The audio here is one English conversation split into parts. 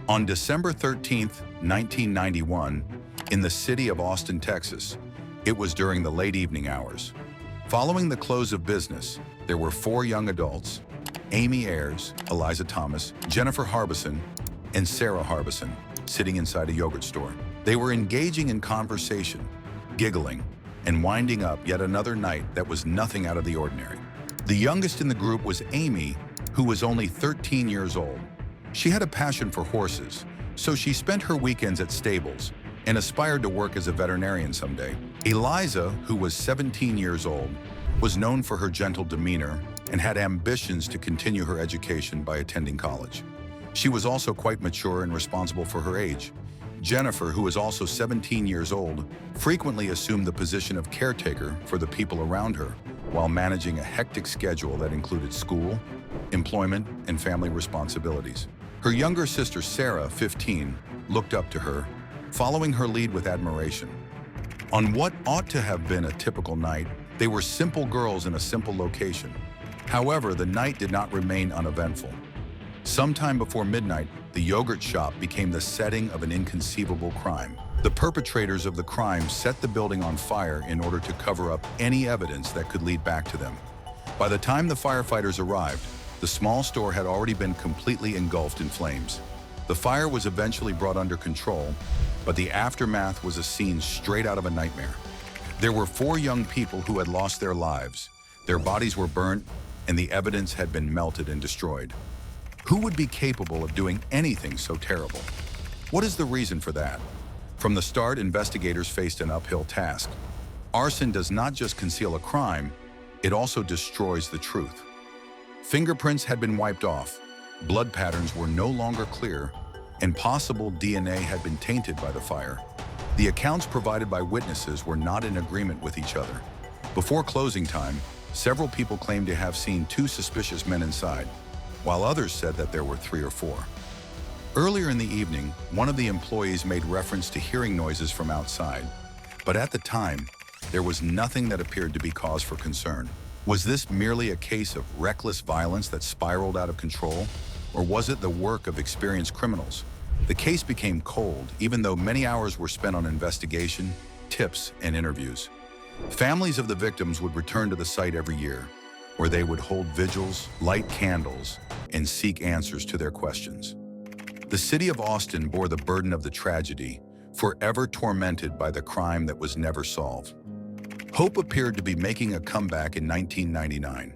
On December 13, 1991, in the city of Austin, Texas, it was during the late evening hours. Following the close of business, there were 4 young adults, Amy Ayers, Eliza Thomas, Jennifer Harbison, and Sarah Harbison, sitting inside a yogurt store. They were engaging in conversation, giggling, and winding up yet another night that was nothing out of the ordinary. The youngest in the group was Amy, who was only 13 years old. She had a passion for horses, so she spent her weekends at stables and aspired to work as a veterinarian someday. Eliza, who was 17 years old, was known for her gentle demeanor and had ambitions to continue her education by attending college. She was also quite mature and responsible for her age. Jennifer, who was also 17 years old, frequently assumed the position of caretaker for the people around her while managing a hectic schedule that included school, employment, and family responsibilities. Her younger sister, Sarah, 15, looked up to her, following her lead with admiration. On what ought to have been a typical night, they were simple girls in a simple location. However, the night did not remain uneventful. Sometime before midnight, the yogurt shop became the setting of an inconceivable crime. The perpetrators of the crime set the building on fire in order to cover up any evidence that could lead back to them. By the time the firefighters arrived, the small store had already been completely engulfed in flames. The fire was eventually brought under control, but the aftermath was a scene straight out of a nightmare. There were 4 young people who had lost their lives. Their bodies were burnt, and the evidence had been melted and destroyed. Who would be capable of doing anything so terrible? What is the reason for that? From the start, investigators faced an uphill task. Arson does not just conceal a crime, it also destroys the truth. Fingerprints had been wiped off, blood patterns were no longer clear, and possible DNA had been tainted by the fire. The accounts provided by witnesses were not in agreement with each other. Before closing time, several people claimed to have seen 2 suspicious men inside, while others said that there were 3 or 4. Earlier in the evening, one of the employees made reference to hearing noises from outside, but at the time, there was nothing that appeared to be cause for concern. Was this merely a case of reckless violence that spiraled out of control, or was it the work of experienced criminals? The case became cold, even though many hours were spent on investigation, tips, and interviews. Families of the victims would return to the site every year, where they would hold vigils, light candles, and seek answers to their questions. The city of Austin bore the burden of the tragedy, forever tormented by the crime that was never solved. Hope appeared to be making a comeback in 1999.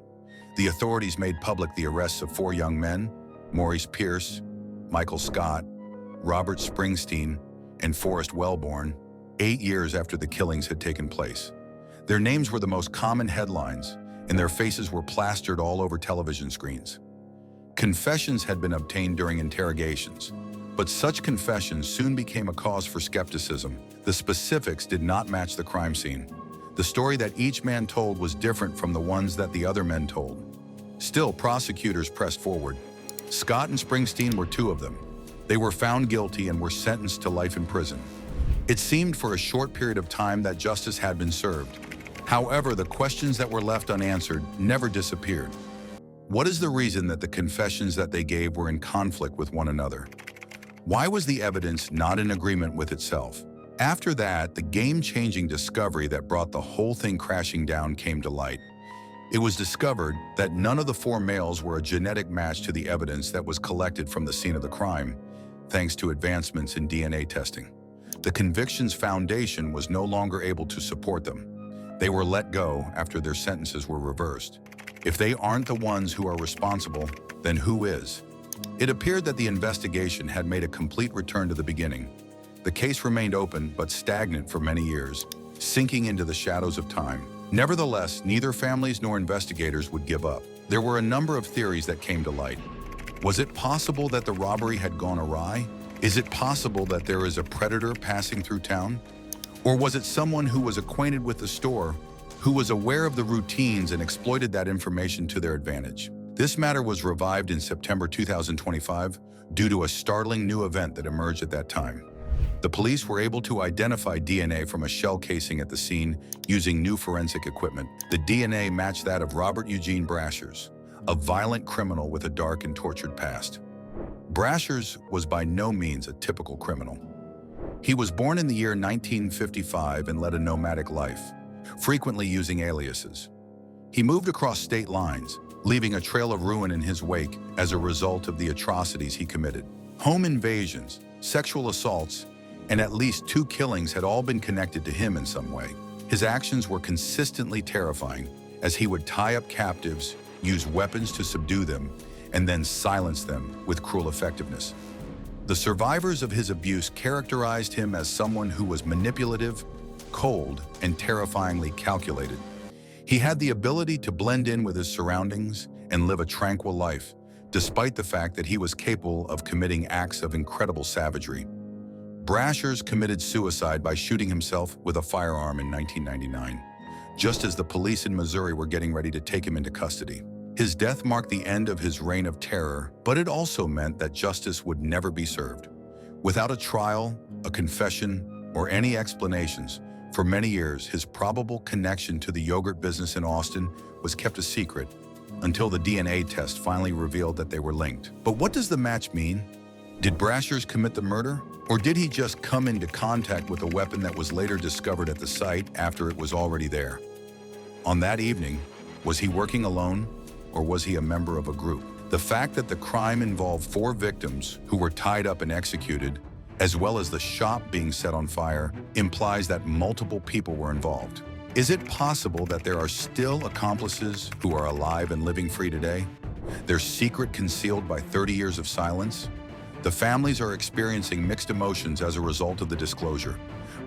The authorities made public the arrests of 4 young men, Maurice Pierce, Michael Scott, Robert Springsteen, and Forrest Wellborn, 8 years after the killings had taken place. Their names were the most common headlines, and their faces were plastered all over television screens. Confessions had been obtained during interrogations, but such confessions soon became a cause for skepticism. The specifics did not match the crime scene. The story that each man told was different from the ones that the other men told. Still, prosecutors pressed forward. Scott and Springsteen were 2 of them. They were found guilty and were sentenced to life in prison. It seemed for a short period of time that justice had been served. However, the questions that were left unanswered never disappeared. What is the reason that the confessions that they gave were in conflict with one another? Why was the evidence not in agreement with itself? After that, the game-changing discovery that brought the whole thing crashing down came to light. It was discovered that none of the 4 males were a genetic match to the evidence that was collected from the scene of the crime, thanks to advancements in DNA testing. The conviction's foundation was no longer able to support them. They were let go after their sentences were reversed. If they aren't the ones who are responsible, then who is? It appeared that the investigation had made a complete return to the beginning. The case remained open but stagnant for many years, sinking into the shadows of time. Nevertheless, neither families nor investigators would give up. There were a number of theories that came to light. Was it possible that the robbery had gone awry? Is it possible that there is a predator passing through town? Or was it someone who was acquainted with the store, who was aware of the routines and exploited that information to their advantage? This matter was revived in September 2025 due to a startling new event that emerged at that time. The police were able to identify DNA from a shell casing at the scene using new forensic equipment. The DNA matched that of Robert Eugene Brashers, a violent criminal with a dark and tortured past. Brashers was by no means a typical criminal. He was born in the year 1955 and led a nomadic life, frequently using aliases. He moved across state lines, leaving a trail of ruin in his wake as a result of the atrocities he committed. Home invasions, sexual assaults, and at least 2 killings had all been connected to him in some way. His actions were consistently terrifying, as he would tie up captives, use weapons to subdue them, and then silence them with cruel effectiveness. The survivors of his abuse characterized him as someone who was manipulative, cold, and terrifyingly calculated. He had the ability to blend in with his surroundings and live a tranquil life, despite the fact that he was capable of committing acts of incredible savagery. Brashers committed suicide by shooting himself with a firearm in 1999, just as the police in Missouri were getting ready to take him into custody. His death marked the end of his reign of terror, but it also meant that justice would never be served. Without a trial, a confession, or any explanations, for many years, his probable connection to the yogurt business in Austin was kept a secret until the DNA test finally revealed that they were linked. But what does the match mean? Did Brashers commit the murder? Or did he just come into contact with a weapon that was later discovered at the site after it was already there? On that evening, was he working alone, or was he a member of a group? The fact that the crime involved 4 victims who were tied up and executed, as well as the shop being set on fire, implies that multiple people were involved. Is it possible that there are still accomplices who are alive and living free today? Their secret concealed by 30 years of silence? The families are experiencing mixed emotions as a result of the disclosure.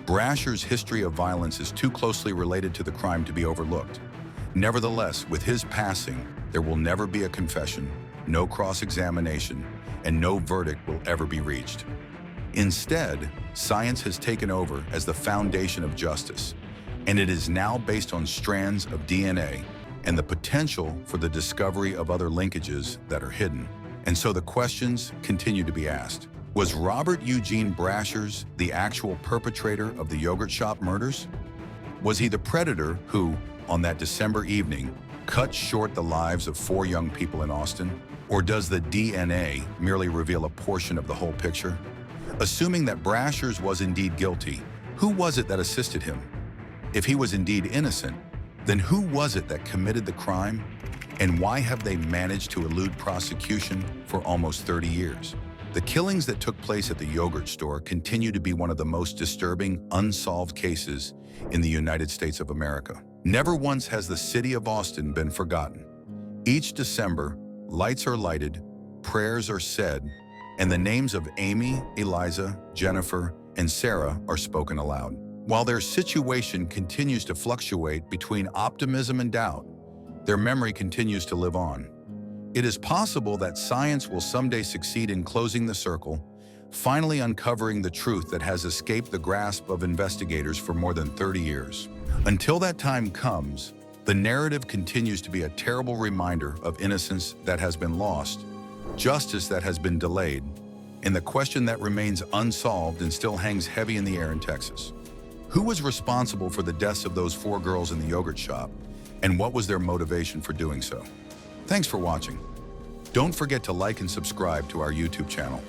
Brashers' history of violence is too closely related to the crime to be overlooked. Nevertheless, with his passing, there will never be a confession, no cross-examination, and no verdict will ever be reached. Instead, science has taken over as the foundation of justice, and it is now based on strands of DNA and the potential for the discovery of other linkages that are hidden. And so the questions continue to be asked. Was Robert Eugene Brashers the actual perpetrator of the yogurt shop murders? Was he the predator who, on that December evening, cut short the lives of 4 young people in Austin? Or does the DNA merely reveal a portion of the whole picture? Assuming that Brashers was indeed guilty, who was it that assisted him? If he was indeed innocent, then who was it that committed the crime? And why have they managed to elude prosecution for almost 30 years? The killings that took place at the yogurt store continue to be one of the most disturbing, unsolved cases in the United States of America. Never once has the city of Austin been forgotten. Each December, lights are lighted, prayers are said, and the names of Amy, Eliza, Jennifer, and Sarah are spoken aloud. While their situation continues to fluctuate between optimism and doubt, their memory continues to live on. It is possible that science will someday succeed in closing the circle, finally uncovering the truth that has escaped the grasp of investigators for more than 30 years. Until that time comes, the narrative continues to be a terrible reminder of innocence that has been lost, justice that has been delayed, and the question that remains unsolved and still hangs heavy in the air in Texas. Who was responsible for the deaths of those 4 girls in the yogurt shop, and what was their motivation for doing so? Thanks for watching. Don't forget to like and subscribe to our YouTube channel.